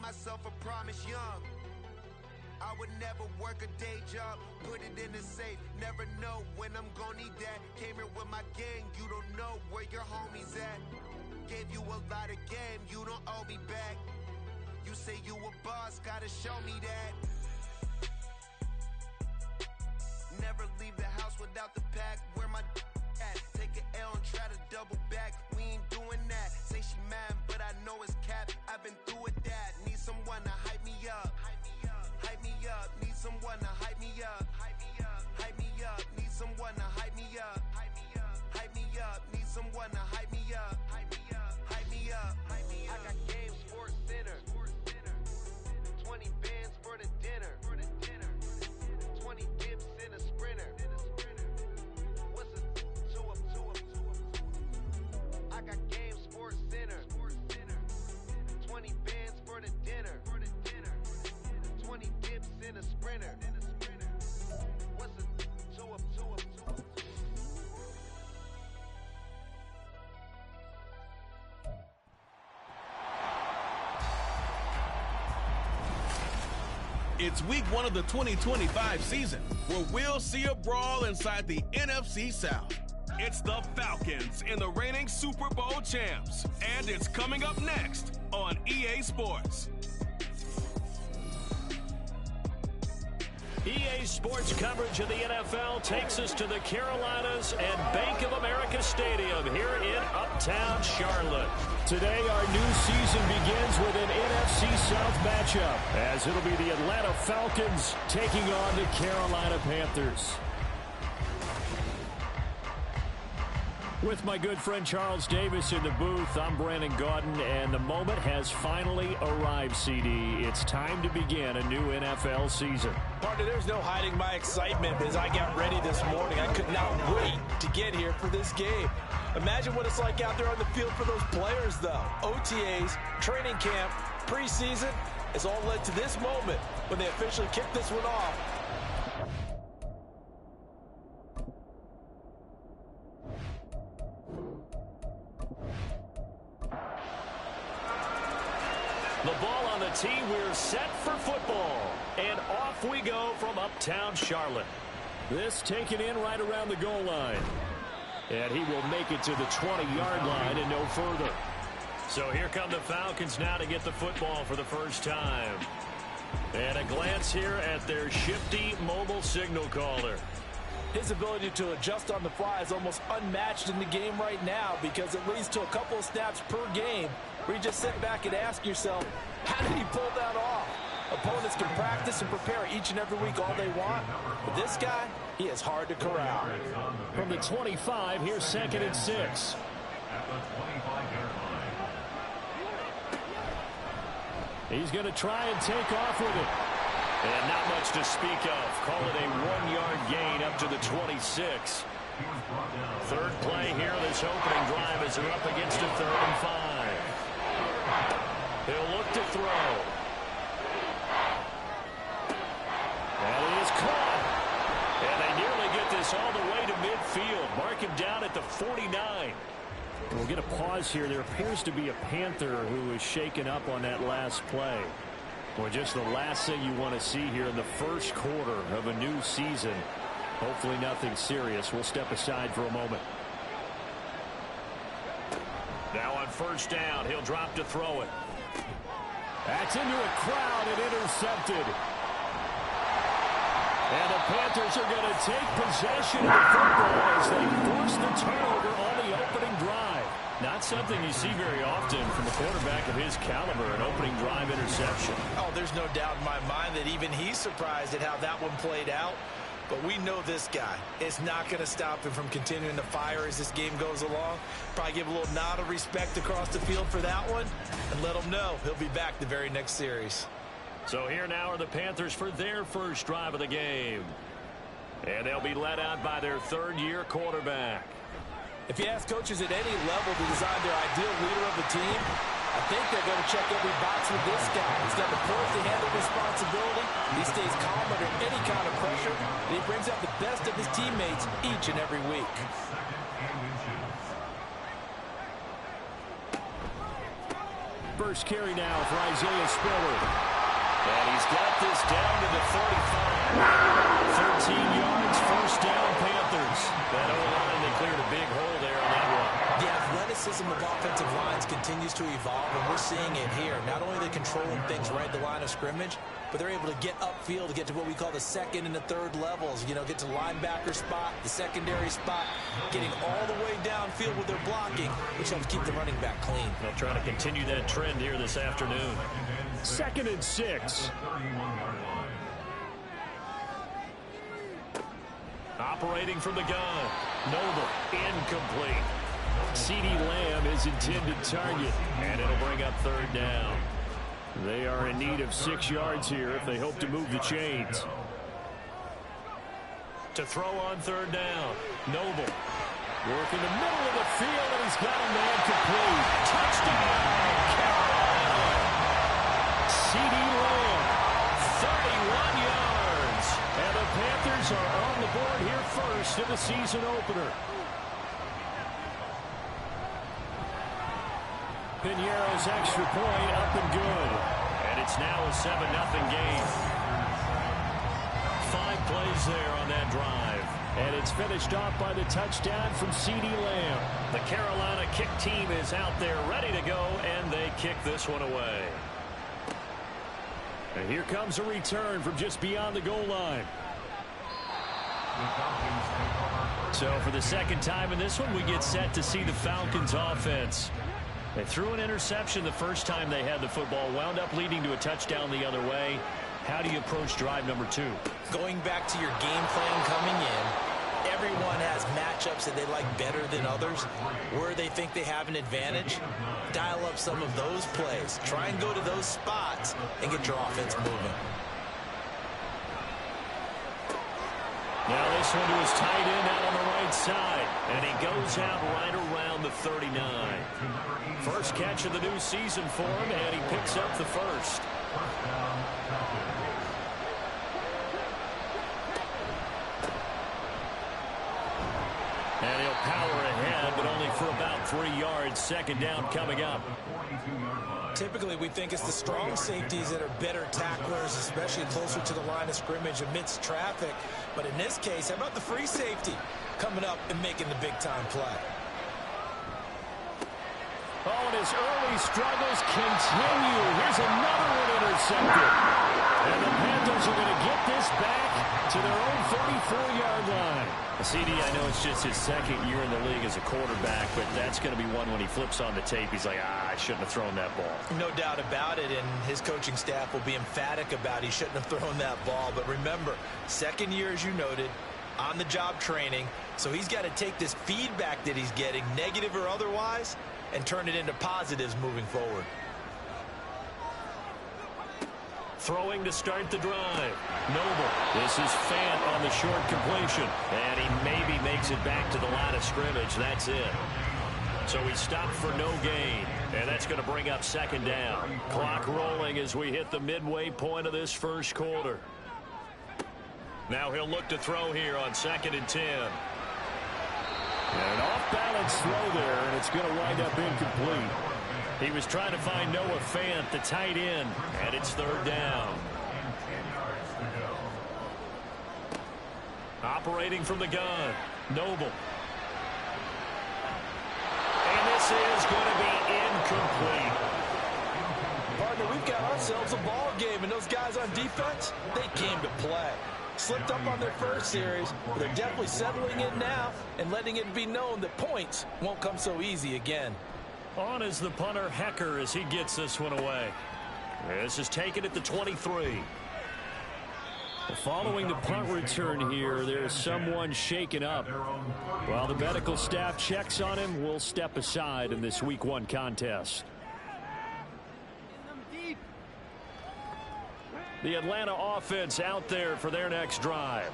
myself a promise young. I would never work a day job, put it in the safe, never know when I'm gonna need that. Came here with my gang, you don't know where your homies at. Gave you a lot of game, you don't owe me back. You say you a boss, gotta show me that. Never leave the house without the pack, where my at? Take an L and try to double back, we ain't doing that. Say she mad, but I know it's cap, I've been through with that. Need someone to hype me up. Hype me up, need someone to hype me up. Hype me up, need someone to hype me up. Hype me up, need someone to hype me up. Hype me up. I got game, sports dinner. 20 bands for the dinner. 20 dips in a sprinter. What's a 2 up? I got game, sports dinner. 20 bands for the dinner. 20 dips in a sprinter. What's a 2 up? It's week 1 of the 2025 season, where we'll see a brawl inside the NFC South. It's the Falcons and the reigning Super Bowl champs, and it's coming up next on EA Sports. EA Sports coverage of the NFL takes us to the Carolinas and Bank of America Stadium here in Uptown Charlotte. Today, our new season begins with an NFC South matchup, as it'll be the Atlanta Falcons taking on the Carolina Panthers. With my good friend Charles Davis in the booth, I'm Brandon Gaudin, and the moment has finally arrived, CD. It's time to begin a new NFL season. Partner, there's no hiding my excitement as I got ready this morning. I could not wait to get here for this game. Imagine what it's like out there on the field for those players, though. OTAs, training camp, preseason, it's all led to this moment when they officially kick this one off. The ball on the tee, we're set for football. And off we go from Uptown Charlotte. This taken in right around the goal line. And he will make it to the 20-yard line and no further. So here come the Falcons now to get the football for the first time. And a glance here at their shifty mobile signal caller. His ability to adjust on the fly is almost unmatched in the game right now, because it leads to a couple of snaps per game where you just sit back and ask yourself, how did he pull that off? Opponents can practice and prepare each and every week all they want, but this guy, he is hard to corral. From the 25, here's 2nd and 6. He's going to try and take off with it. And not much to speak of. Call it a 1-yard gain up to the 26. Third play here, this opening drive as they're up against a 3rd and 5. He'll look to throw. And he is caught. And they nearly get this all the way to midfield. Mark him down at the 49. We'll get a pause here. There appears to be a Panther who is shaken up on that last play. Well, just the last thing you want to see here in the first quarter of a new season. Hopefully nothing serious. We'll step aside for a moment. Now on first down, he'll drop to throw it. That's into a crowd and intercepted. And the Panthers are going to take possession of the football as they force the turnover on the opening drive. Not something you see very often from a quarterback of his caliber, an opening drive interception. Oh, there's no doubt in my mind that even he's surprised at how that one played out. But we know this guy is not going to stop him from continuing to fire as this game goes along. Probably give a little nod of respect across the field for that one and let him know he'll be back the very next series. So here now are the Panthers for their first drive of the game. And they'll be led out by their third-year quarterback. If you ask coaches at any level to design their ideal leader of the team, I think they're going to check every box with this guy. He's got the poise to handle responsibility. He stays calm under any kind of pressure, and he brings out the best of his teammates each and every week. First carry now for Isaiah Spiller. And he's got this down to the 35. 13 yards, first down, Panthers. That O-line, they cleared a big hole there on that one. The athleticism of offensive lines continues to evolve, and we're seeing it here. Not only are they controlling things right at the line of scrimmage, but they're able to get upfield to get to what we call the second and the third levels. You know, get to the linebacker spot, the secondary spot, getting all the way downfield with their blocking, which helps keep the running back clean. They'll try to continue that trend here this afternoon. 2nd and 6. Operating from the gun. Noble, incomplete. CeeDee Lamb is intended target, and it'll bring up 3rd down. They are in need of 6 yards here if they hope to move the chains. To throw on 3rd down. Noble. Work in the middle of the field, and he's got a man complete. Touchdown, Carolina. CeeDee Lamb, 31 yards. And the Panthers are on the board here first in the season opener. Piñeiro's extra point up and good. And it's now a 7-0 game. 5 plays there on that drive. And it's finished off by the touchdown from CeeDee Lamb. The Carolina kick team is out there ready to go, and they kick this one away. And here comes a return from just beyond the goal line. So for the second time in this one, we get set to see the Falcons offense. They threw an interception the first time they had the football, wound up leading to a touchdown the other way. How do you approach drive number 2? Going back to your game plan coming in, everyone has matchups that they like better than others. Where they think they have an advantage, dial up some of those plays. Try and go to those spots and get your offense moving. Now this one to his tight end out on the right side. And he goes out right around the 39. First catch of the new season for him, and he picks up the first. And he'll power ahead, but only for about 3 yards. 2nd down coming up. Typically, we think it's the strong safeties that are better tacklers, especially closer to the line of scrimmage amidst traffic. But in this case, how about the free safety coming up and making the big-time play? Oh, and his early struggles continue. Here's another one intercepted. And the Panthers are going to get this back to their own 34-yard line. CD, I know it's just his 2nd year in the league as a quarterback, but that's going to be one when he flips on the tape. He's like, I shouldn't have thrown that ball. No doubt about it, and his coaching staff will be emphatic about he shouldn't have thrown that ball. But remember, 2nd year, as you noted, on-the-job training, so he's got to take this feedback that he's getting, negative or otherwise, and turn it into positives moving forward. Throwing to start the drive. Noble. This is Fant on the short completion. And he maybe makes it back to the line of scrimmage. That's it. So he stopped for no gain. And that's going to bring up 2nd down. Clock rolling as we hit the midway point of this first quarter. Now he'll look to throw here on 2nd and 10. And an off-balance throw there, and it's going to wind up incomplete. He was trying to find Noah Fant, the tight end, and it's 3rd down. Operating from the gun, Noble. And this is going to be incomplete. Partner, we've got ourselves a ball game, and those guys on defense, they came to play. Slipped up on their first series, but they're definitely settling in now and letting it be known that points won't come so easy again. On is the punter, Hecker, as he gets this one away. This is taken at the 23. Following the punt return here, there's someone shaken up. While the medical staff checks on him, we'll step aside in this Week 1 contest. The Atlanta offense out there for their next drive.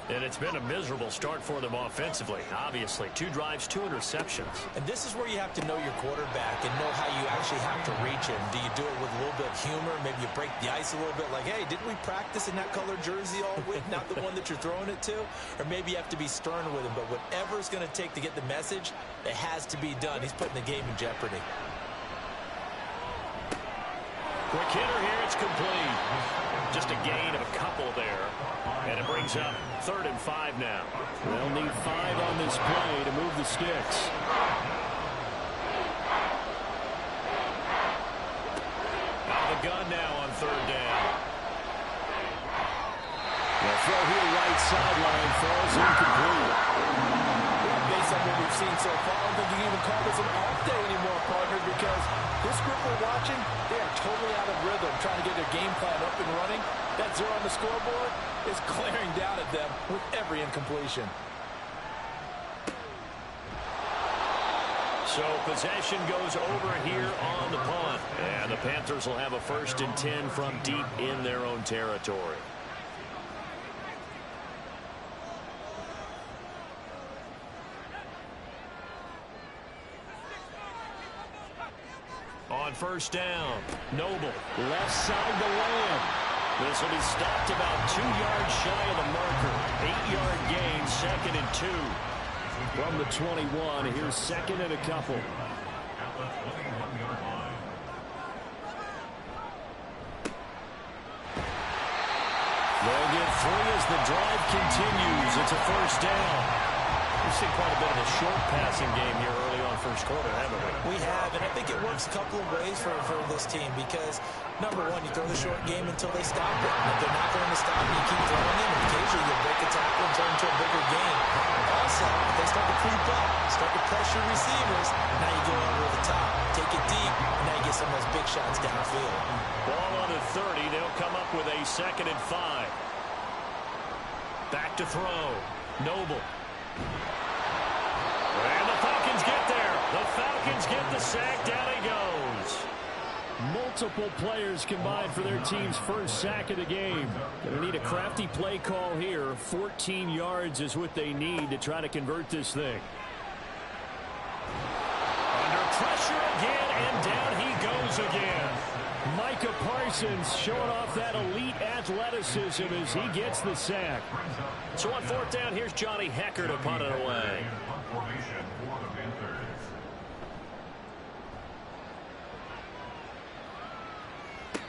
And it's been a miserable start for them offensively. Obviously, 2 drives, 2 interceptions. And this is where you have to know your quarterback and know how you actually have to reach him. Do you do it with a little bit of humor? Maybe you break the ice a little bit like, hey, didn't we practice in that color jersey all week? Not the one that you're throwing it to? Or maybe you have to be stern with him. But whatever it's going to take to get the message, it has to be done. He's putting the game in jeopardy. Quick hitter here. It's complete. Just a gain of a couple there. And it brings up 3rd and 5 now. They'll need 5 on this play to move the sticks. Out of the gun now on 3rd down. The throw here right sideline falls incomplete. Based on what we've seen so far, I don't think you can even call this an off day anymore, partner, because this group we're watching, they are totally out of rhythm, trying to get their game plan up and running. That 0 on the scoreboard is glaring down at them with every incompletion. So possession goes over here on the punt. And the Panthers will have a 1st and 10 from deep in their own territory. On 1st down, Noble, left side to Lamb. This will be stopped about 2 yards shy of the marker. 8-yard gain, 2nd and 2. From the 21, here's 2nd and a couple. They'll get 3 as the drive continues. It's a 1st down. We've seen quite a bit of a short passing game here early on 1st quarter, haven't we? We have, and I think it works a couple of ways for this team because, number one, you throw the short game until they stop it. And if they're not going to stop it, you keep throwing it, and occasionally you break a tackle and turn into a bigger game. Also, if they start to creep up, start to pressure receivers, now you go over the top, take it deep, and now you get some of those big shots downfield. Ball on the 30. They'll come up with a 2nd and 5. Back to throw. Noble. And the Falcons get there. The Falcons get the sack. Down he goes. Multiple players combined for their team's 1st sack of the game. Going to need a crafty play call here. 14 yards is what they need to try to convert this thing. Under pressure again, and down he goes again. Micah Parsons showing off that elite athleticism as he gets the sack. So on 4th down, here's Johnny Hecker to punt it away.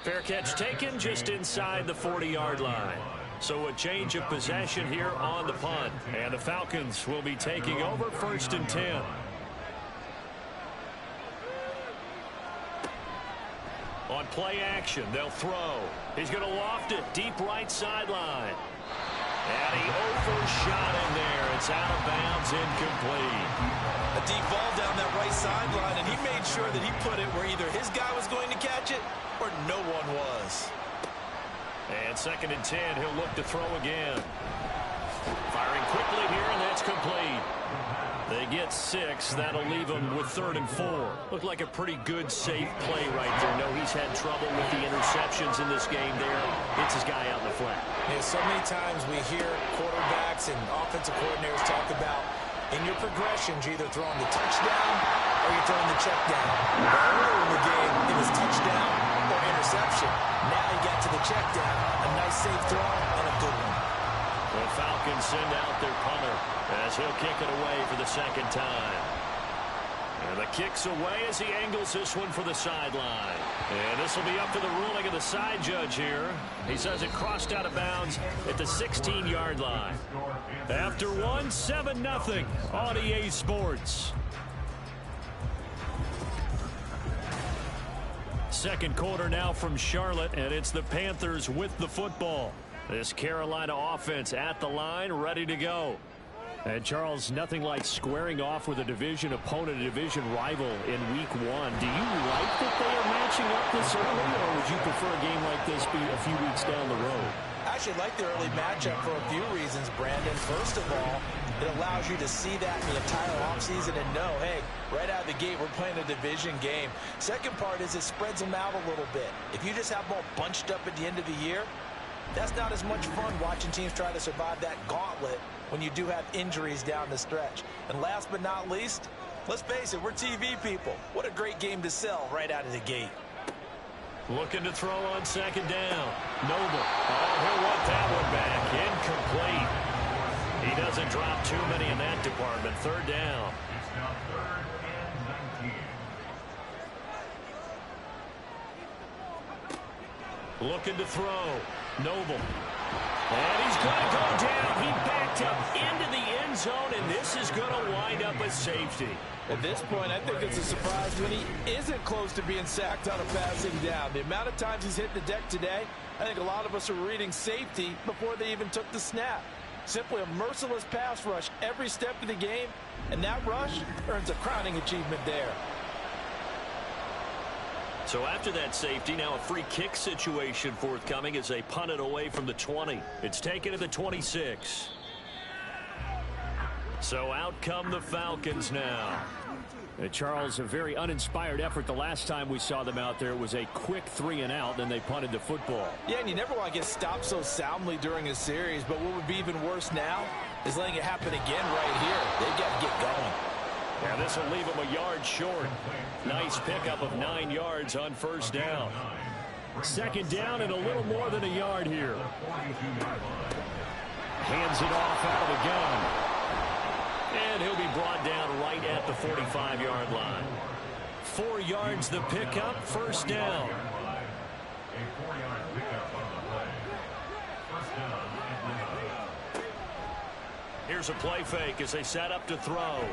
Fair catch taken just inside the 40-yard line. So a change of possession here on the punt. And the Falcons will be taking over 1st and 10. On play action, they'll throw. He's going to loft it deep right sideline. And he overshot him there. It's out of bounds, incomplete. A deep ball down that right sideline, and he made sure that he put it where either his guy was going to catch it or no one was. And 2nd and 10, he'll look to throw again. Firing quickly here, and that's complete. They get 6. That'll leave them with 3rd and 4. Looked like a pretty good, safe play right there. No, he's had trouble with the interceptions in this game there. It's his guy out in the flat. Yeah, so many times we hear quarterbacks and offensive coordinators talk about in your progressions, you're either throwing the touchdown or you're throwing the check down. Earlier in the game, it was touchdown or interception. Now he got to the check down. A nice, safe throw and a good one. The Falcons send out their punter as he'll kick it away for the 2nd time. And the kick's away as he angles this one for the sideline. And this will be up to the ruling of the side judge here. He says it crossed out of bounds at the 16-yard line. After one, 7-0 on EA Sports. 2nd quarter now from Charlotte, and it's the Panthers with the football. This Carolina offense at the line, ready to go. And, Charles, nothing like squaring off with a division opponent, a division rival in Week 1. Do you like that they are matching up this early, or would you prefer a game like this be a few weeks down the road? I actually like the early matchup for a few reasons, Brandon. First of all, it allows you to see that in the entire offseason and know, hey, right out of the gate, we're playing a division game. Second part is it spreads them out a little bit. If you just have them all bunched up at the end of the year, that's not as much fun watching teams try to survive that gauntlet when you do have injuries down the stretch. And last but not least, let's face it, we're TV people. What a great game to sell right out of the gate. Looking to throw on 2nd down. Noble. Oh, he'll want that one back. Incomplete. He doesn't drop too many in that department. 3rd down. Looking to throw. Noble. And he's going to go down. He backed up into the end zone, and this is going to wind up a safety. At this point, I think it's a surprise when he isn't close to being sacked on a passing down. The amount of times he's hit the deck today, I think a lot of us are reading safety before they even took the snap. Simply a merciless pass rush every step of the game, and that rush earns a crowning achievement there. So after that safety, now a free kick situation forthcoming as they punt it away from the 20. It's taken to the 26. So out come the Falcons now. Charles, a very uninspired effort the last time we saw them out there. It was a quick 3-and-out, then they punted the football. Yeah, and you never want to get stopped so soundly during a series, but what would be even worse now is letting it happen again right here. They've got to get going. Yeah, this will leave them a yard short. Nice pickup of 9 yards on first down. Second down and a little more than a yard here. Hands it off out of the gun. And he'll be brought down right at the 45-yard line. 4 yards the pickup, first down. Here's a play fake as they set up to throw.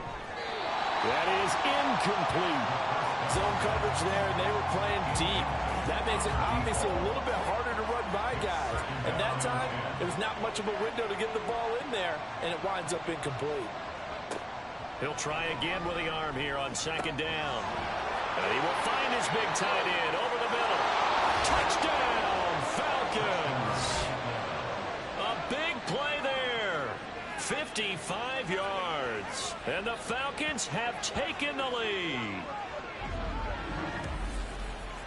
That is incomplete. Zone coverage there, and they were playing deep. That makes it obviously a little bit harder to run by guys. At that time, there was not much of a window to get the ball in there, and it winds up incomplete. He'll try again with the arm here on second down. And he will find his big tight end over the middle. Touchdown, Falcons. A big play there. 55 yards. And the Falcons have taken the lead.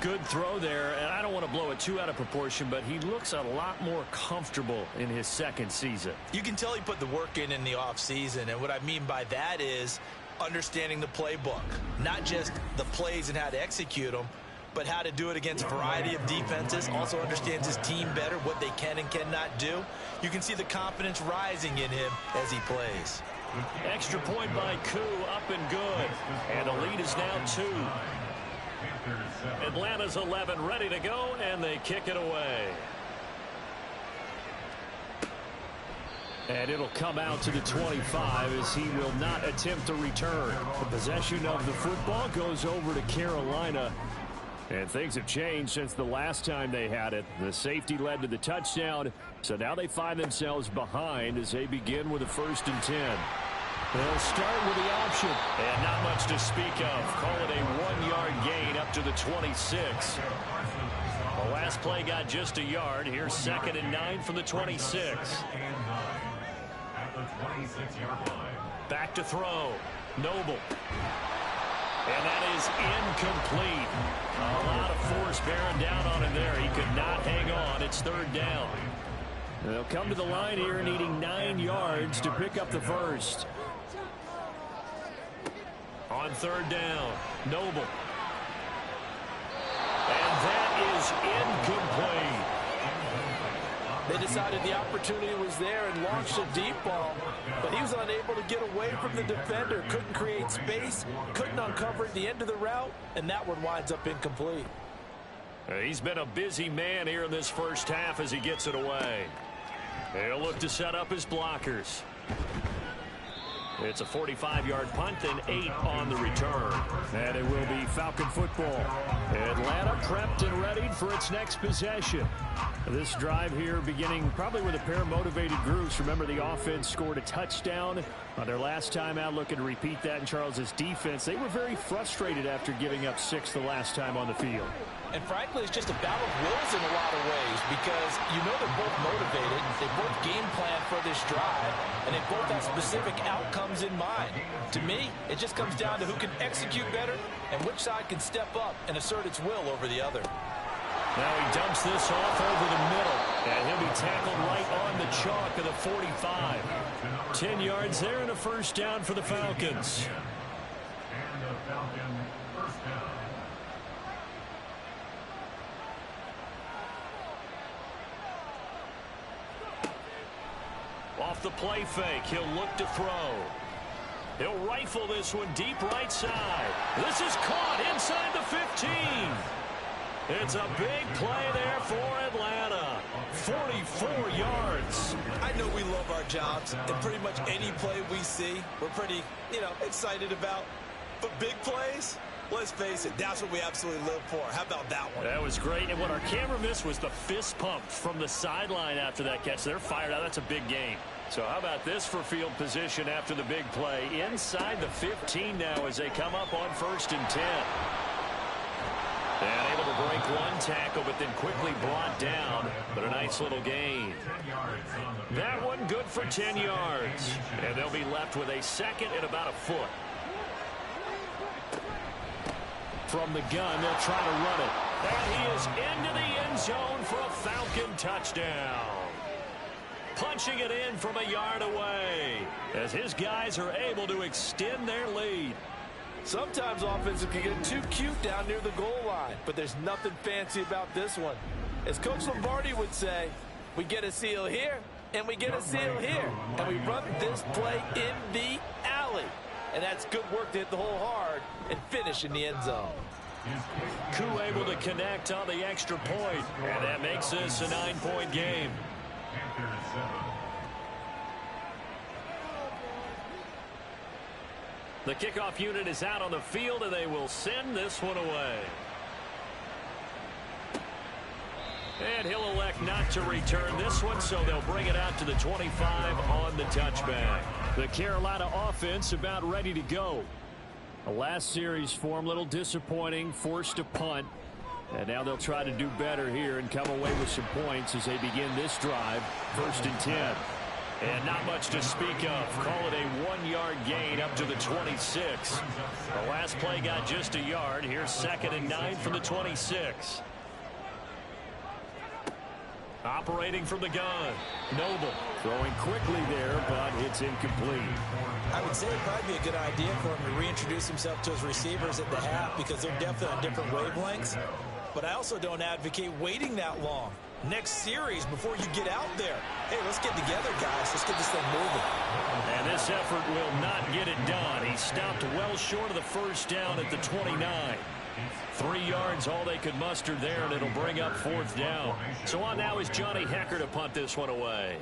Good throw there, and I don't want to blow it too out of proportion, but he looks a lot more comfortable in his second season. You can tell he put the work in the offseason, and what I mean by that is understanding the playbook. Not just the plays and how to execute them, but how to do it against a variety of defenses. Also understands his team better, what they can and cannot do. You can see the confidence rising in him as he plays. Extra point by Koo, up and good. And the lead is now 2. Atlanta's 11 ready to go, and they kick it away. And it'll come out to the 25 as he will not attempt to return. The possession of the football goes over to Carolina. And things have changed since the last time they had it. The safety led to the touchdown, so now they find themselves behind as they begin with a 1st and 10. They'll start with the option. And not much to speak of. Call it a 1-yard gain up to the 26. The last play got just a yard. Here's 2nd and 9 from the 26. Back to throw. Noble. And that is incomplete. A lot of force bearing down on him there. He could not hang on. It's 3rd down. They'll come to the line here needing 9 yards to pick up the first. On 3rd down, Noble. And that is incomplete. They decided the opportunity was there and launched a deep ball, but he was unable to get away from the defender, couldn't create space, couldn't uncover at the end of the route, and that one winds up incomplete. He's been a busy man here in this first half as he gets it away. He'll look to set up his blockers. It's a 45-yard punt and 8 on the return. And it will be Falcon football. Atlanta prepped and ready for its next possession. This drive here beginning probably with a pair of motivated groups. Remember, the offense scored a touchdown on their last time out. Looking to repeat that in Charles's defense. They were very frustrated after giving up 6 the last time on the field. And frankly, it's just a battle of wills in a lot of ways because you know they're both motivated. They both game plan for this drive, and they both have specific outcomes in mind. To me, it just comes down to who can execute better and which side can step up and assert its will over the other. Now he dumps this off over the middle, and he'll be tackled right on the chalk of the 45. 10 yards there and a 1st down for the Falcons. Off the play fake, he'll look to throw. He'll rifle this one deep right side. This is caught inside the 15. It's a big play there for 44 yards. I know we love our jobs, and pretty much any play we see, we're pretty, excited about. But big plays, let's face it, that's what we absolutely live for. How about that one? That was great, and what our camera missed was the fist pump from the sideline after that catch. They're fired out. That's a big game. So how about this for field position after the big play? Inside the 15 now as they come up on 1st and 10. And able to break one tackle, but then quickly brought down. But a nice little gain. That one good for 10 yards. And they'll be left with a 2nd and about a foot. From the gun, they'll try to run it. And he is into the end zone for a Falcon touchdown. Punching it in from a yard away as his guys are able to extend their lead. Sometimes offenses can get too cute down near the goal line, but there's nothing fancy about this one. As Coach Lombardi would say, we get a seal here, and we get a seal here, and we run this play in the alley. And that's good work to hit the hole hard and finish in the end zone. Koo able to connect on the extra point, and that makes this a 9-point game. The kickoff unit is out on the field, and they will send this one away. And he'll elect not to return this one, so they'll bring it out to the 25 on the touchback. The Carolina offense about ready to go. The last series for them, a little disappointing, forced a punt. And now they'll try to do better here and come away with some points as they begin this drive. 1st and 10. And not much to speak of. Call it a 1-yard gain up to the 26. The last play got just a yard. Here's 2nd and 9 from the 26. Operating from the gun. Noble throwing quickly there, but it's incomplete. I would say it'd probably be a good idea for him to reintroduce himself to his receivers at the half because they're definitely on different wavelengths. But I also don't advocate waiting that long. Next series before you get out there. Hey, let's get together, guys. Let's get this thing moving. And this effort will not get it done. He stopped well short of the first down at the 29. 3 yards all they could muster there, and it'll bring up 4th down. So on now is Johnny Hecker to punt this one away.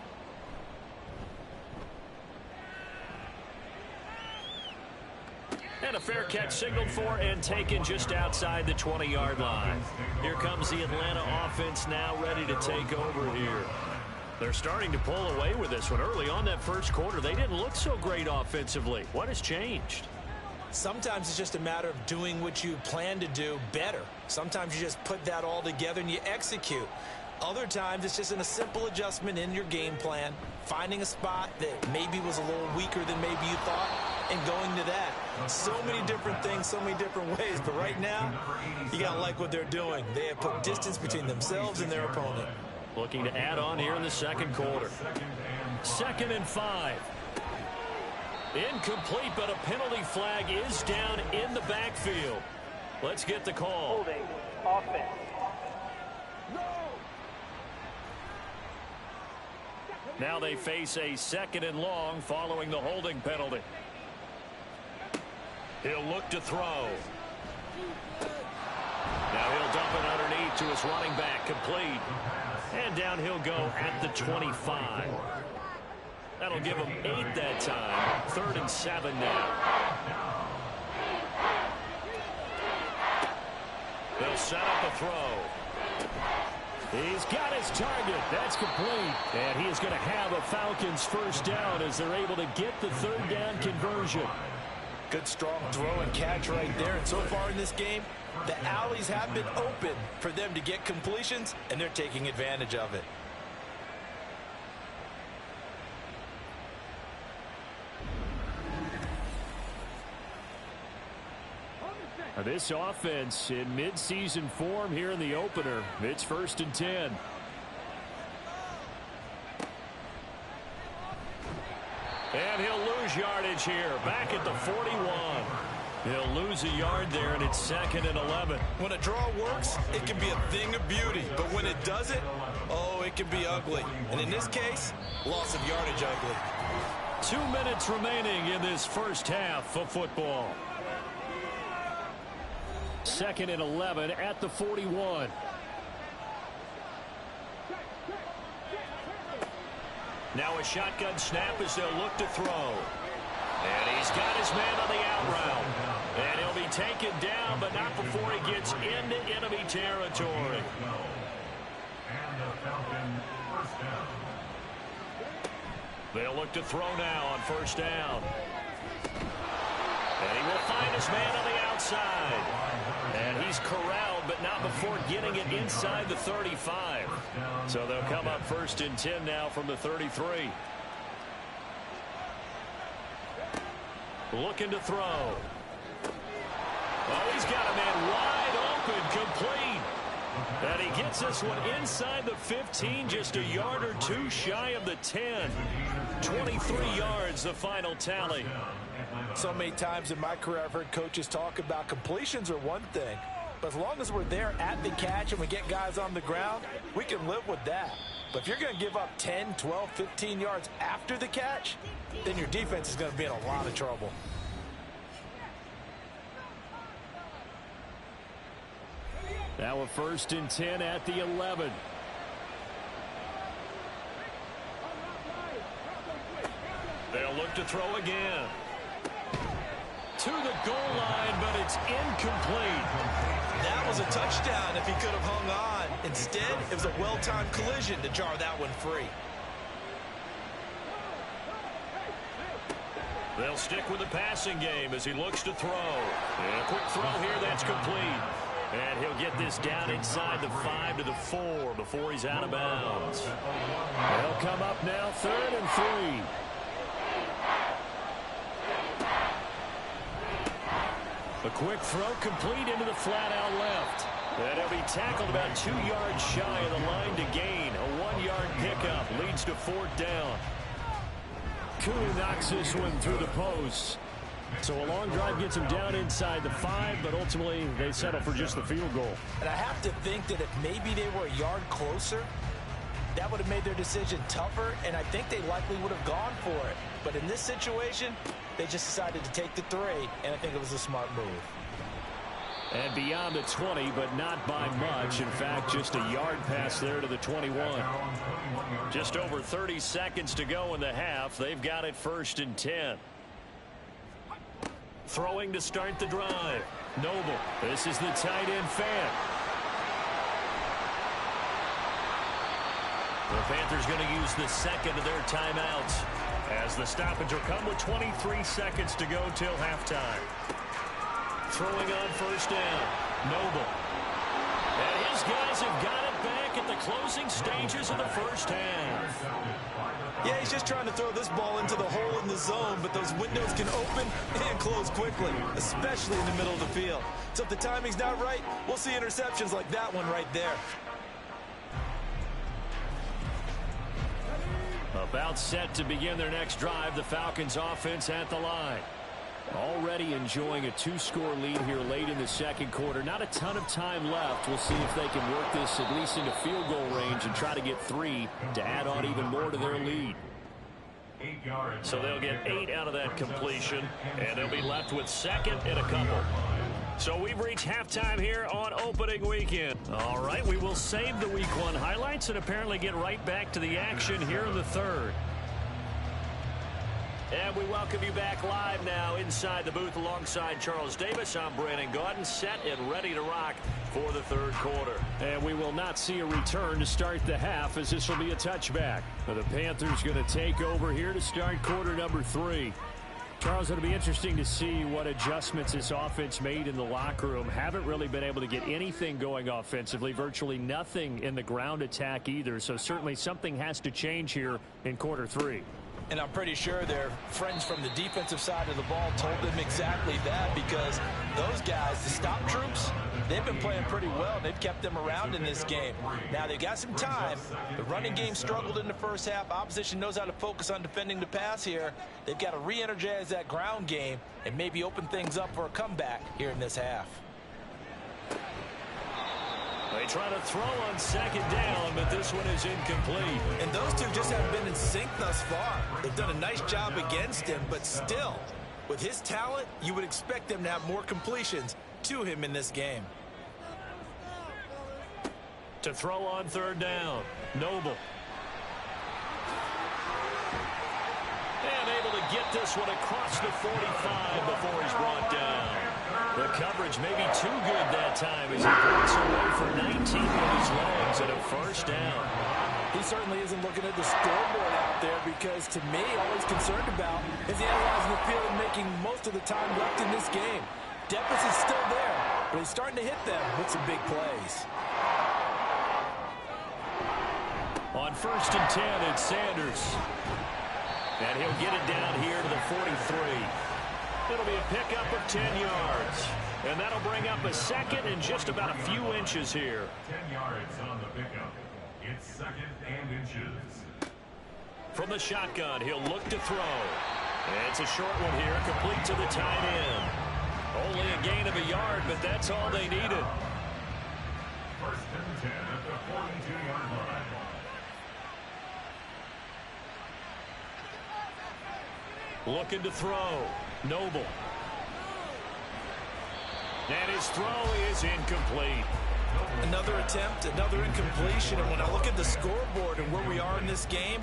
And a fair catch signaled for and taken just outside the 20-yard line. Here comes the Atlanta offense now ready to take over here. They're starting to pull away with this one. Early on that first quarter, they didn't look so great offensively. What has changed? Sometimes it's just a matter of doing what you plan to do better. Sometimes you just put that all together and you execute. Other times it's just a simple adjustment in your game plan, finding a spot that maybe was a little weaker than maybe you thought, and going to that. So many different things, so many different ways, but right now, you got to like what they're doing. They have put distance between themselves and their opponent. Looking to add on here in the second quarter. 2nd and 5. Incomplete, but a penalty flag is down in the backfield. Let's get the call. Holding offense. Now they face a 2nd and long following the holding penalty. He'll look to throw. Now he'll dump it underneath to his running back, complete. And down he'll go at the 25. That'll give him 8 that time. 3rd and 7 now. They'll set up a throw. He's got his target. That's complete. And he is going to have a Falcons first down as they're able to get the 3rd down conversion. Good strong throw and catch right there. And so far in this game, the alleys have been open for them to get completions, and they're taking advantage of it. This offense in midseason form here in the opener. It's 1st and 10. And he'll lose yardage here. Back at the 41. He'll lose a yard there, and it's 2nd and 11. When a draw works, it can be a thing of beauty. But when it doesn't, oh, it can be ugly. And in this case, loss of yardage ugly. 2 minutes remaining in this first half of football. 2nd and 11 at the 41. Now a shotgun snap as they'll look to throw. And he's got his man on the out route. And he'll be taken down, but not before he gets into enemy territory. They'll look to throw now on first down. And he will find his man on the outside. And he's corralled, but not before getting it inside the 35. So they'll come up 1st and 10 now from the 33. Looking to throw. Oh, he's got a man wide open, complete. And he gets this one inside the 15, just a yard or two shy of the 10. 23 yards, the final tally. So many times in my career I've heard coaches talk about completions are one thing, but as long as we're there at the catch and we get guys on the ground, we can live with that. But if you're going to give up 10, 12, 15 yards after the catch, then your defense is going to be in a lot of trouble. Now a 1st and 10 at the 11. They'll look to throw again. To the goal line, but it's incomplete. That was a touchdown if he could have hung on. Instead, it was a well-timed collision to jar that one free. They'll stick with the passing game as he looks to throw. And a quick throw here, that's complete. And he'll get this down inside the 5 to the 4 before he's out of bounds. They'll come up now 3rd and 3. A quick throw complete into the flat out left. And he'll be tackled about 2 yards shy of the line to gain. A 1-yard pickup leads to 4th down. Cooney knocks this one through the post. So a long drive gets him down inside the 5, but ultimately they settle for just the field goal. And I have to think that if maybe they were a yard closer, that would have made their decision tougher, and I think they likely would have gone for it. But in this situation, they just decided to take the 3, and I think it was a smart move. And beyond the 20, but not by much. In fact, just a yard pass there to the 21. Just over 30 seconds to go in the half. They've got it 1st and 10. Throwing to start the drive. Noble. This is the tight end fan. The Panthers going to use the 2nd of their timeouts as the stoppage will come with 23 seconds to go till halftime. Throwing on first down. Noble. And his guys have got it back at the closing stages of the first half. Yeah, he's just trying to throw this ball into the hole in the zone, but those windows can open and close quickly, especially in the middle of the field. So if the timing's not right, we'll see interceptions like that one right there. About set to begin their next drive, the Falcons offense at the line. Already enjoying a 2-score lead here late in the 2nd quarter. Not a ton of time left. We'll see if they can work this at least into field goal range and try to get 3 to add on even more to their lead. So they'll get 8 out of that completion, and they'll be left with 2nd and a couple. So we've reached halftime here on opening weekend. All right, we will save the Week 1 highlights and apparently get right back to the action here in the 3rd. And we welcome you back live now inside the booth alongside Charles Davis. I'm Brandon Gaudin, set and ready to rock for the 3rd quarter. And we will not see a return to start the half, as this will be a touchback. The Panthers going to take over here to start quarter number 3. Charles, it'll be interesting to see what adjustments this offense made in the locker room. Haven't really been able to get anything going offensively, virtually nothing in the ground attack either. So certainly something has to change here in quarter 3. And I'm pretty sure their friends from the defensive side of the ball told them exactly that, because those guys, the stop troops, they've been playing pretty well. They've kept them around in this game. Now, they've got some time. The running game struggled in the first half. Opposition knows how to focus on defending the pass here. They've got to re-energize that ground game and maybe open things up for a comeback here in this half. They try to throw on 2nd down, but this one is incomplete. And those two just haven't been in sync thus far. They've done a nice job against him, but still, with his talent, you would expect them to have more completions to him in this game. To throw on 3rd down, Noble. And able to get this one across the 45 before he's brought down. The coverage may be too good that time as he breaks away for 19 with his legs and a first down. He certainly isn't looking at the scoreboard out there because, to me, all he's concerned about is analyzing the field and making most of the time left in this game. Deficit's still there, but he's starting to hit them with some big plays. On 1st and 10, it's Sanders. And he'll get it down here to the 43. It'll be a pickup of 10 yards. And that'll bring up a second and just about a few inches here. 10 yards on the pickup. It's 2nd and inches. From the shotgun, he'll look to throw. It's a short one here, complete to the tight end. Only a gain of a yard, but that's all they needed. 1st and 10 at the 42-yard line. Looking to throw. Noble. And his throw is incomplete. Another attempt, another incompletion. And when I look at the scoreboard and where we are in this game,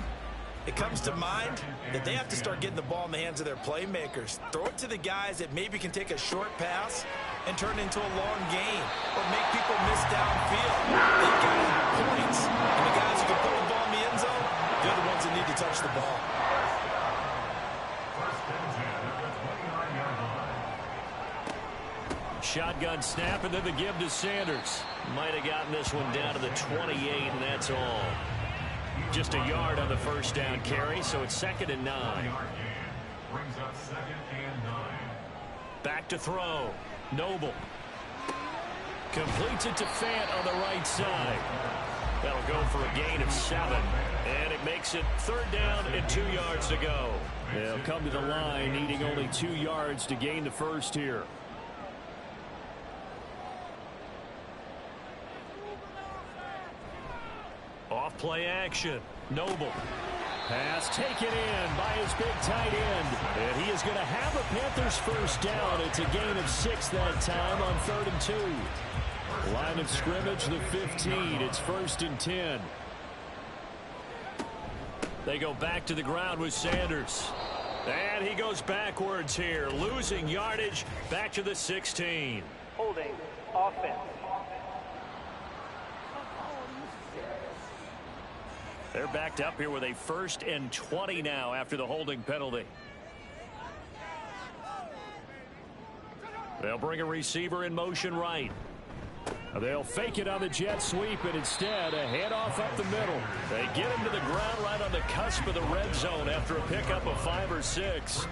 it comes to mind that they have to start getting the ball in the hands of their playmakers. Throw it to the guys that maybe can take a short pass and turn it into a long gain or make people miss downfield. They've got points, and the guys who can put the ball in the end zone, they're the ones that need to touch the ball. Shotgun snap, and then the give to Sanders. Might have gotten this one down to the 28, and that's all. Just a yard on the first down carry, so it's 2nd and 9. Brings up 2nd and 9. Back to throw. Noble. Completes it to Fant on the right side. That'll go for a gain of 7. And it makes it 3rd down and 2 yards to go. They'll come to the line, needing only 2 yards to gain the first here. Off play action. Noble. Pass taken in by his big tight end. And he is going to have a Panthers first down. It's a gain of 6 that time on 3rd and 2. Line of scrimmage, the 15. It's 1st and 10. They go back to the ground with Sanders. And he goes backwards here, losing yardage back to the 16. Holding offense. They're backed up here with a 1st and 20 now after the holding penalty. They'll bring a receiver in motion right. They'll fake it on the jet sweep, and instead a handoff up the middle. They get him to the ground right on the cusp of the red zone after a pickup of 5 or 6.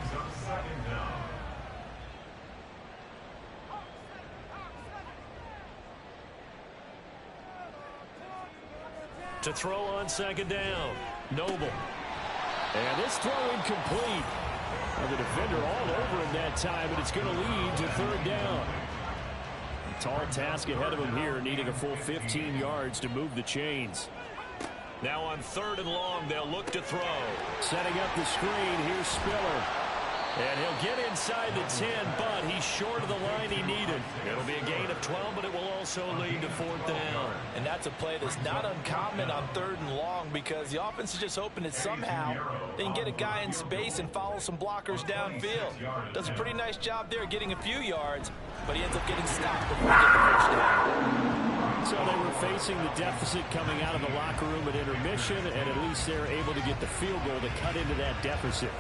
To throw on 2nd down. Noble. And this throw incomplete. And the defender all over him that time, and it's going to lead to 3rd down. A tall task ahead of him here, needing a full 15 yards to move the chains. Now on 3rd and long, they'll look to throw. Setting up the screen, here's Spiller. And he'll get inside the 10, but he's short of the line he needed. It'll be a gain of 12, but it will also lead to 4th down. And that's a play that's not uncommon on 3rd and long because the offense is just hoping that somehow they can get a guy in space and follow some blockers downfield. Does a pretty nice job there getting a few yards, but he ends up getting stopped before he gets the first down. So they were facing the deficit coming out of the locker room at intermission, and at least they're able to get the field goal to cut into that deficit.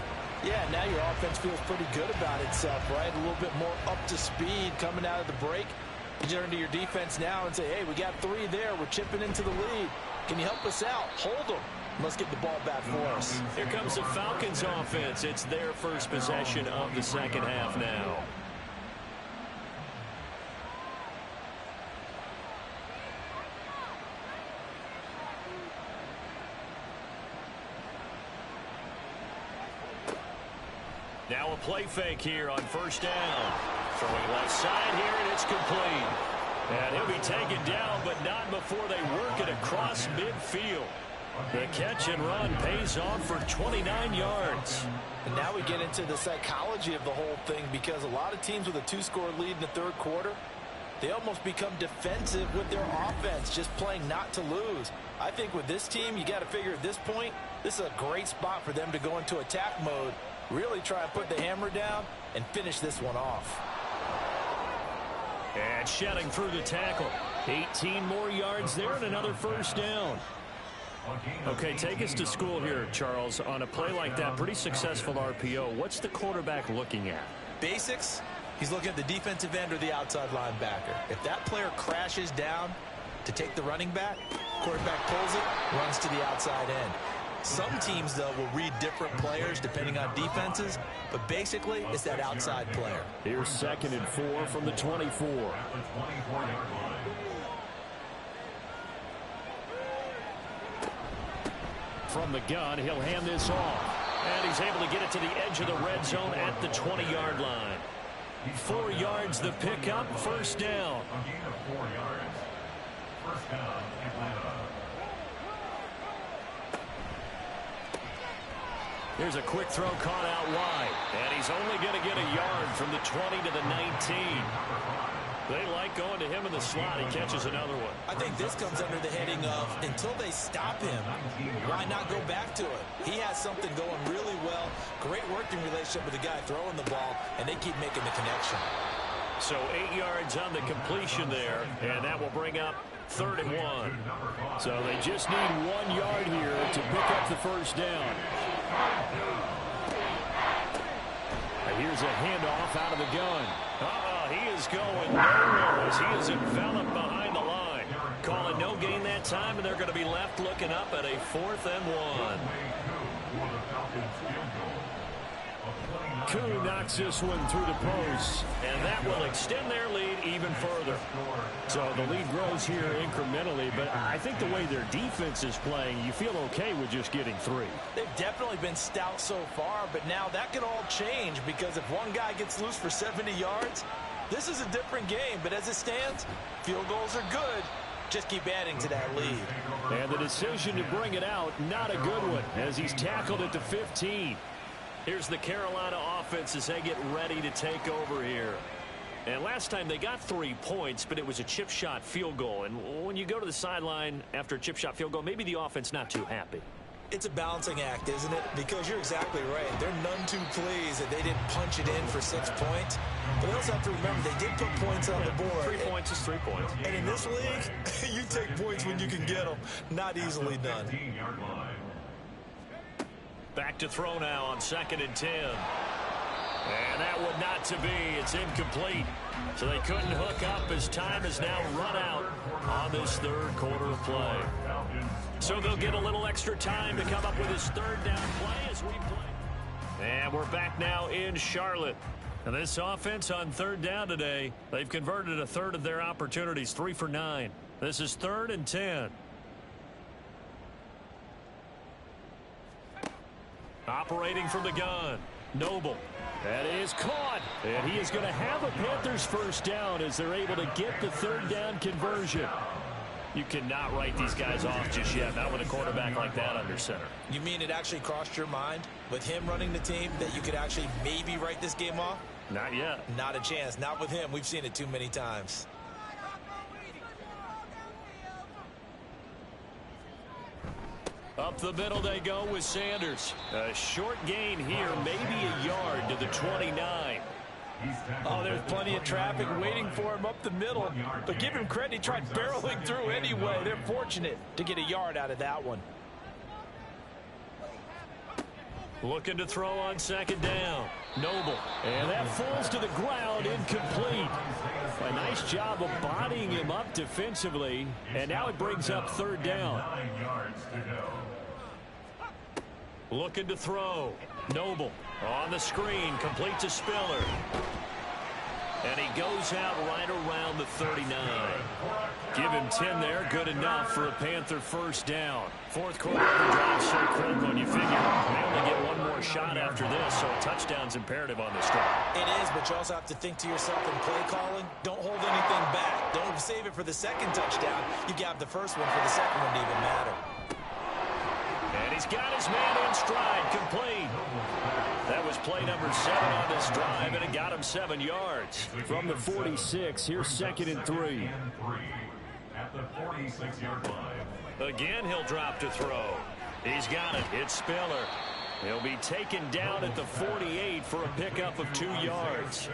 Yeah, now your offense feels pretty good about itself, right? A little bit more up to speed coming out of the break. You turn to your defense now and say, hey, we got 3 there. We're chipping into the lead. Can you help us out? Hold them. Let's get the ball back for us. Here comes the Falcons offense. It's their first possession of the 2nd half now. Now a play fake here on 1st down. Throwing left side here, and it's complete. And he'll be taken down, but not before they work it across midfield. The catch and run pays off for 29 yards. And now we get into the psychology of the whole thing because a lot of teams with a 2-score lead in the 3rd quarter, they almost become defensive with their offense, just playing not to lose. I think with this team, you got to figure at this point, this is a great spot for them to go into attack mode, really try and put the hammer down and finish this one off. And shedding through the tackle. 18 more yards there and another first down. Okay, take us to school here, Charles. On a play like that, pretty successful RPO. What's the quarterback looking at? Basics, he's looking at the defensive end or the outside linebacker. If that player crashes down to take the running back, quarterback pulls it, runs to the outside end. Some teams, though, will read different players depending on defenses, but basically it's that outside player. Here's 2nd and 4 from the 24. From the gun, he'll hand this off. And he's able to get it to the edge of the red zone at the 20-yard line. 4 yards the pickup, first down. A gain of 4 yards. First down, Atlanta. Here's a quick throw caught out wide. And he's only going to get a yard from the 20 to the 19. They like going to him in the slot. He catches another one. I think this comes under the heading of until they stop him, why not go back to it? He has something going really well. Great working relationship with the guy throwing the ball, and they keep making the connection. So 8 yards on the completion there, and that will bring up 3rd and 1. So they just need 1 yard here to pick up the first down. And here's a handoff out of the gun. He is going nowhere as he is enveloped behind the line. Call it no gain that time, and they're going to be left looking up at a 4th and 1. Koo knocks this one through the post, and that will extend their lead even further. So the lead grows here incrementally, but I think the way their defense is playing, you feel okay with just getting 3. They've definitely been stout so far, but now that could all change because if one guy gets loose for 70 yards, this is a different game. But as it stands, field goals are good. Just keep adding to that lead. And the decision to bring it out, not a good one, as he's tackled at the 15. Here's the Carolina offense as they get ready to take over here. And last time they got 3 points, but it was a chip shot field goal. And when you go to the sideline after a chip shot field goal, maybe the offense not too happy. It's a balancing act, isn't it? Because you're exactly right. They're none too pleased that they didn't punch it in for 6 points. But they also have to remember they did put points on the board. 3 points is 3 points. And in this league, you take points when you can get them. Not easily done. Back to throw now on 2nd and 10. And that would not to be. It's incomplete. So they couldn't hook up as time has now run out on this 3rd quarter of play. So they'll get a little extra time to come up with his 3rd down play as we play. And we're back now in Charlotte. And this offense on 3rd down today, they've converted 1/3 of their opportunities, 3 for 9. This is 3rd and 10. Operating from the gun, Noble. That is caught. And he is going to have a Panthers first down as they're able to get the 3rd down conversion. You cannot write these guys off just yet, not with a quarterback like that under center. You mean it actually crossed your mind with him running the team that you could actually maybe write this game off? Not yet. Not a chance. Not with him. We've seen it too many times. Up the middle they go with Sanders. A short gain here, maybe a yard to the 29. Oh, there's plenty of traffic waiting for him up the middle. But give him credit, he tried barreling through anyway. They're fortunate to get a yard out of that one. Looking to throw on 2nd down. Noble. And that falls to the ground, incomplete. A nice job of bodying him up defensively. And now it brings up 3rd down. 9 yards to go. Looking to throw. Noble on the screen, complete to Spiller. And he goes out right around the 39. Give him 10 there, good enough for a Panther first down. 4th quarter drive so critical, and you figure they only get one more shot after this, so a touchdown's imperative on this drive. It is, but you also have to think to yourself in play calling, don't hold anything back. Don't save it for the 2nd touchdown. You got the first one for the 2nd one to even matter. And he's got his man in stride, complete. That was play number 7 on this drive, and it got him 7 yards. From the 46, here's 2nd and 3. At the 46-yard line. Again, he'll drop to throw. He's got it. It's Spiller. He'll be taken down at the 48 for a pickup of 2 yards.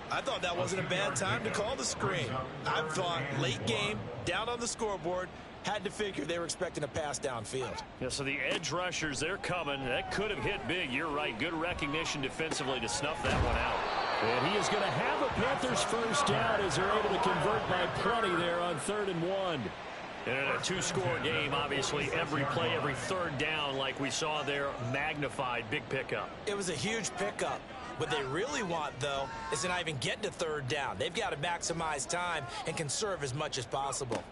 I thought that wasn't a bad time to call the screen. I thought late game, down on the scoreboard, had to figure they were expecting a pass downfield. Yeah, so the edge rushers, they're coming. That could have hit big. You're right. Good recognition defensively to snuff that one out. And he is going to have a Panthers first down as they're able to convert by plenty there on 3rd and 1. And in a 2-score game, obviously, every play, every 3rd down, like we saw there, magnified. Big pickup. It was a huge pickup. What they really want, though, is to not even get to 3rd down. They've got to maximize time and conserve as much as possible.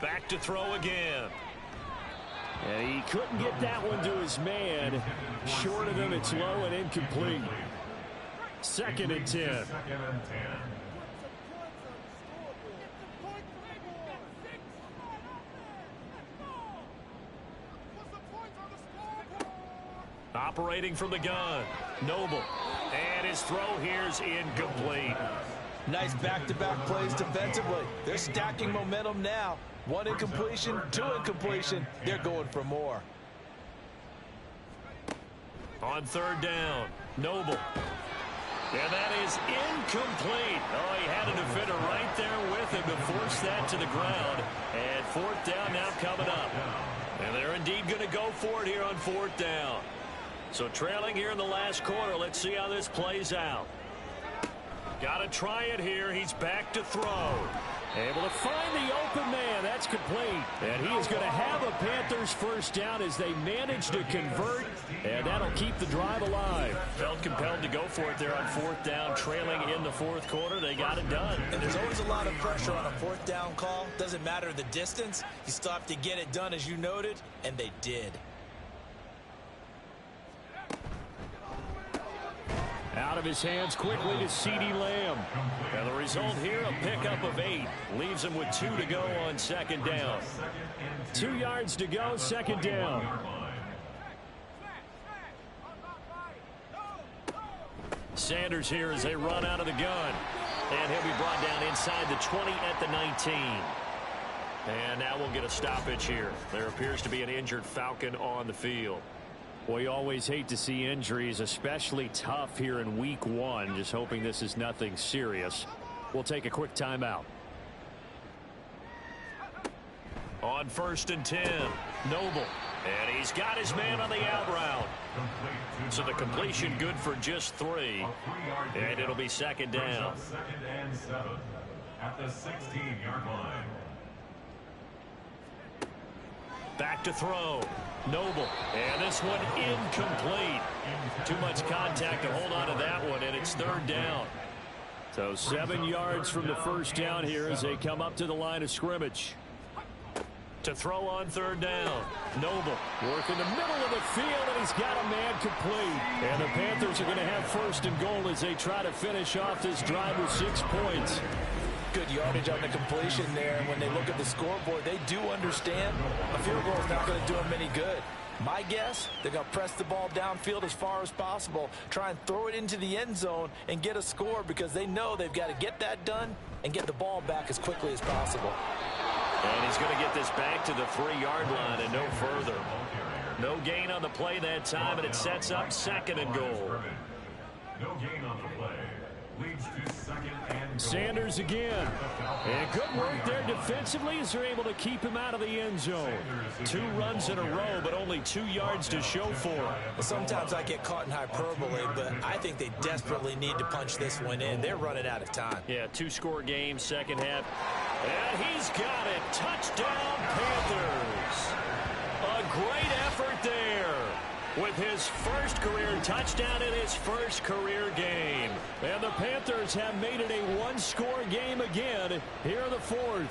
Back to throw again. And he couldn't get that one to his man. Short of him, it's low and incomplete. 2nd and 10. Operating from the gun. Noble. And his throw here's incomplete. Nice back-to-back plays defensively. They're stacking momentum now. 1 incompletion, 2 incompletion. They're going for more. On 3rd down, Noble. And that is incomplete. Oh, he had a defender right there with him to force that to the ground. And 4th down now coming up. And they're indeed going to go for it here on 4th down. So trailing here in the last quarter. Let's see how this plays out. Got to try it here. He's back to throw. Able to find the open man. That's complete. And he is going to have a Panthers first down as they manage to convert. And that'll keep the drive alive. Felt compelled to go for it there on 4th down. Trailing in the 4th quarter. They got it done. And there's always a lot of pressure on a 4th down call. Doesn't matter the distance. You still have to get it done, as you noted. And they did. Out of his hands quickly to CeeDee Lamb. And the result here, a pickup of 8. Leaves him with 2 to go on 2nd down. 2 yards to go, 2nd down. Sanders here as they run out of the gun. And he'll be brought down inside the 20 at the 19. And now we'll get a stoppage here. There appears to be an injured Falcon on the field. Well, you always hate to see injuries, especially tough here in week 1. Just hoping this is nothing serious. We'll take a quick timeout. On 1st and 10, Noble. And he's got his man on the out route. So the completion good for just 3. And it'll be 2nd down. 2nd and 7 at the 16-yard line. Back to throw. Noble. And this one incomplete. Too much contact to hold on to that one, and it's 3rd down. So 7 yards from the first down here as they come up to the line of scrimmage. To throw on 3rd down. Noble. Work in the middle of the field, and he's got a man complete. And the Panthers are going to have 1st and goal as they try to finish off this drive with 6 points. Good yardage on the completion there. And when they look at the scoreboard, they do understand a field goal is not going to do them any good. My guess, they're going to press the ball downfield as far as possible, try and throw it into the end zone and get a score because they know they've got to get that done and get the ball back as quickly as possible. And he's going to get this back to the 3-yard line and no further. No gain on the play that time, and it sets up 2nd and goal. No gain on the play. Leads to 2nd and goal. Sanders again. And good work there defensively as they're able to keep him out of the end zone. 2 runs in a row, but only 2 yards to show for it. Well, sometimes I get caught in hyperbole, but I think they desperately need to punch this one in. They're running out of time. Yeah, 2-score game, 2nd half. And he's got it. Touchdown, Panthers. A great effort there with his first career touchdown in his first career game. And the Panthers have made it a 1-score game again here in the 4th.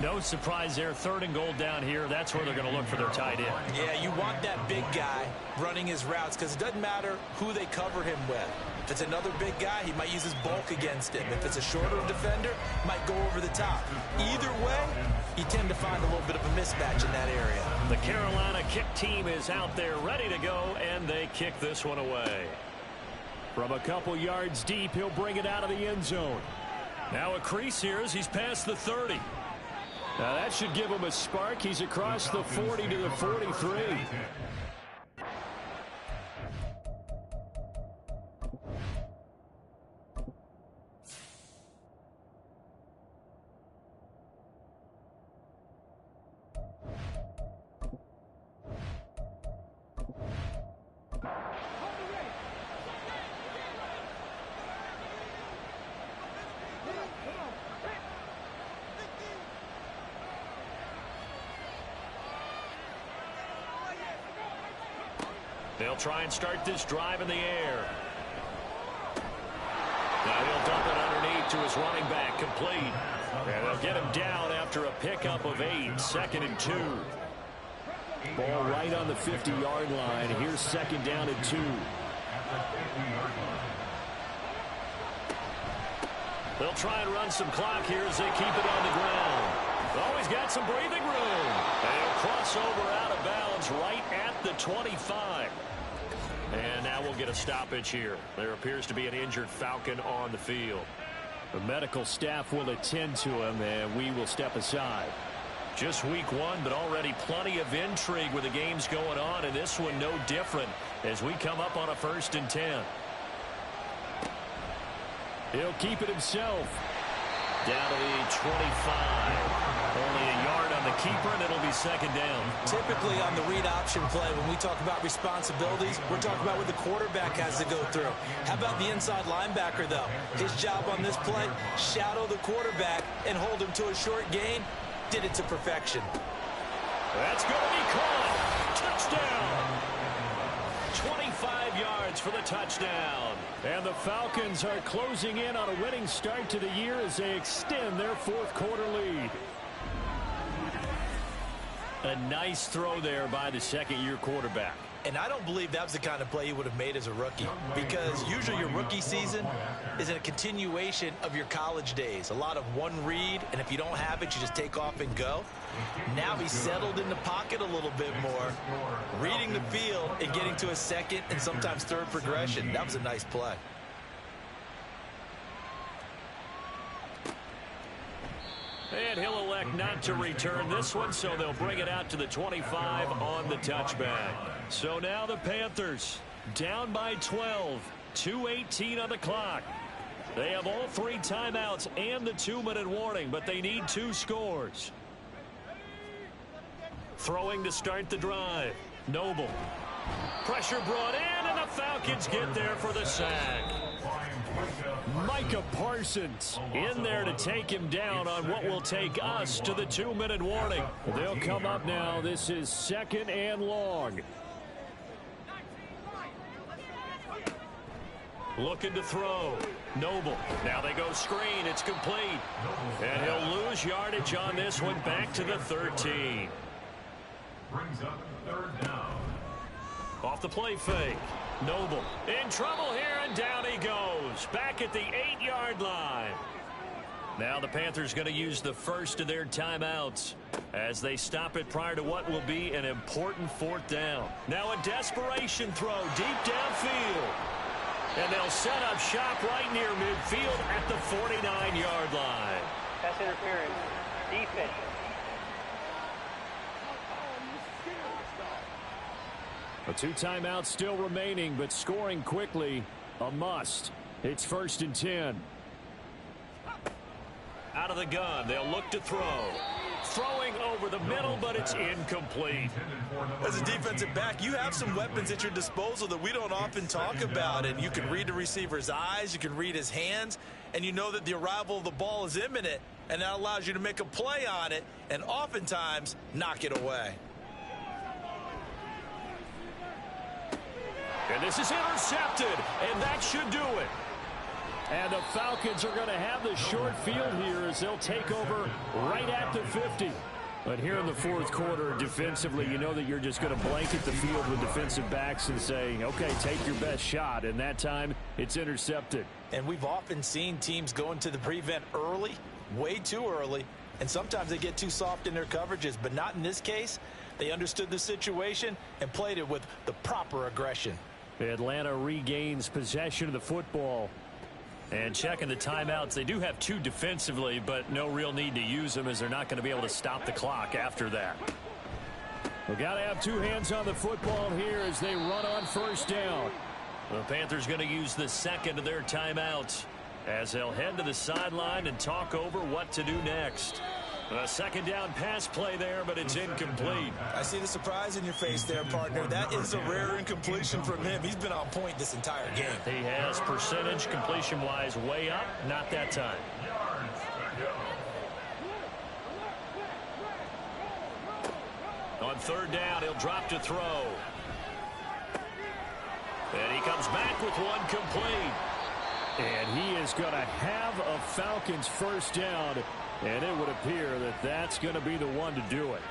No surprise there. 3rd and goal down here. That's where they're going to look for their tight end. Yeah, you want that big guy running his routes because it doesn't matter who they covered him with. If it's another big guy, he might use his bulk against him. If it's a shorter defender, might go over the top. Either way, you tend to find a little bit of a mismatch in that area. The Carolina kick team is out there ready to go, and they kick this one away. From a couple yards deep, he'll bring it out of the end zone. Now a crease here as he's past the 30. Now that should give him a spark. He's across the 40 to the 43. They'll try and start this drive in the air. Now he'll dump it underneath to his running back, complete. And they'll get him down after a pickup of 8, 2nd and 2. Ball right on the 50-yard line. Here's 2nd down and 2. They'll try and run some clock here as they keep it on the ground. Always got some breathing room. And he'll cross over out of bounds right at the 25. And now we'll get a stoppage here. There appears to be an injured Falcon on the field. The medical staff will attend to him, and we will step aside. Just week 1, but already plenty of intrigue with the games going on, and this one no different as we come up on a 1st and 10. He'll keep it himself. Down to the 25. Only a yard on the keeper, and it'll be 2nd down. Typically on the read option play, when we talk about responsibilities, we're talking about what the quarterback has to go through. How about the inside linebacker, though? His job on this play, shadow the quarterback and hold him to a short gain. Did it to perfection. That's going to be caught. Touchdown. 25 yards for the touchdown. And the Falcons are closing in on a winning start to the year as they extend their 4th quarter lead. A nice throw there by the 2nd-year quarterback. And I don't believe that was the kind of play he would have made as a rookie, because usually your rookie season is a continuation of your college days. A lot of one read, and if you don't have it, you just take off and go. Now he's settled in the pocket a little bit more, reading the field and getting to a 2nd and sometimes 3rd progression. That was a nice play. And he'll elect not to return this one, so they'll bring it out to the 25 on the touchback. So now the Panthers down by 12, 2:18 on the clock. They have all 3 timeouts and the 2-minute warning, but they need 2 scores. Throwing to start the drive. Noble. Pressure brought in, and the Falcons get there for the sack. Micah Parsons in there to take him down on what will take us to the 2-minute warning. They'll come up now. This is 2nd and long. Looking to throw. Noble. Now they go screen. It's complete. And he'll lose yardage on this one back to the 13. Brings up 3rd down. Off the play fake. Noble in trouble here, and down he goes. Back at the 8-yard line. Now the Panthers going to use the first of their timeouts as they stop it prior to what will be an important 4th down. Now a desperation throw deep downfield. And they'll set up shop right near midfield at the 49-yard line. Pass interference. Defense. A 2 timeouts still remaining, but scoring quickly, a must. It's 1st and 10. Out of the gun, they'll look to throw. Throwing over the middle, but it's incomplete. As a defensive back, you have some weapons at your disposal that we don't often talk about. And you can read the receiver's eyes, you can read his hands, and you know that the arrival of the ball is imminent. And that allows you to make a play on it and oftentimes knock it away. And this is intercepted, and that should do it. And the Falcons are going to have the short field here as they'll take over right at the 50. But here in the fourth quarter, defensively, you know that you're just going to blanket the field with defensive backs and say, okay, take your best shot. And that time, it's intercepted. And we've often seen teams go into the prevent early, way too early, and sometimes they get too soft in their coverages. But not in this case. They understood the situation and played it with the proper aggression. Atlanta regains possession of the football. And checking the timeouts, they do have 2 defensively, but no real need to use them as they're not going to be able to stop the clock after that. We've got to have 2 hands on the football here as they run on first down. The Panthers going to use the second of their timeouts as they'll head to the sideline and talk over what to do next. A second down pass play there, but it's incomplete. I see the surprise in your face there, partner. That is a rare incompletion from him. He's been on point this entire game. He has percentage completion-wise way up, not that time. On third down, he'll drop to throw. And he comes back with one complete. And he is going to have a Falcons first down. And it would appear that that's going to be the one to do it.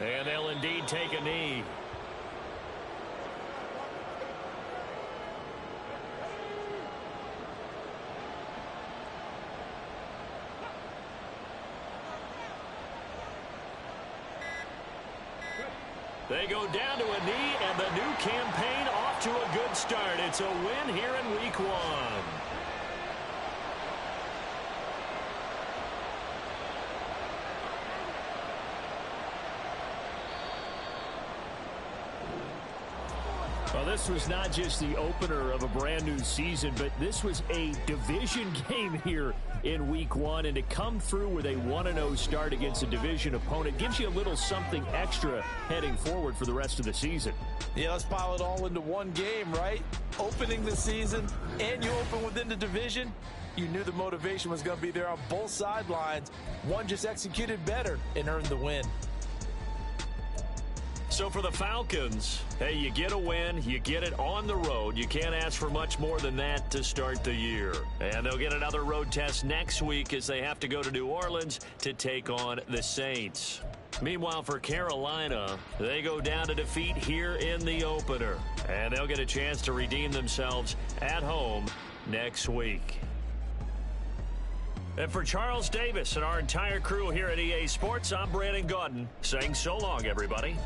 And they'll indeed take a knee. They go down to a knee, and the new campaign off to a good start. It's a win here in Week 1. Well, this was not just the opener of a brand new season, but this was a division game here in Week 1. And to come through with a 1-0 start against a division opponent gives you a little something extra heading forward for the rest of the season. Yeah, let's pile it all into one game, right? Opening the season, and you open within the division. You knew the motivation was going to be there on both sidelines. One just executed better and earned the win. So for the Falcons, hey, you get a win, you get it on the road. You can't ask for much more than that to start the year. And they'll get another road test next week as they have to go to New Orleans to take on the Saints. Meanwhile, for Carolina, they go down to defeat here in the opener. And they'll get a chance to redeem themselves at home next week. And for Charles Davis and our entire crew here at EA Sports, I'm Brandon Gaudin saying so long, everybody.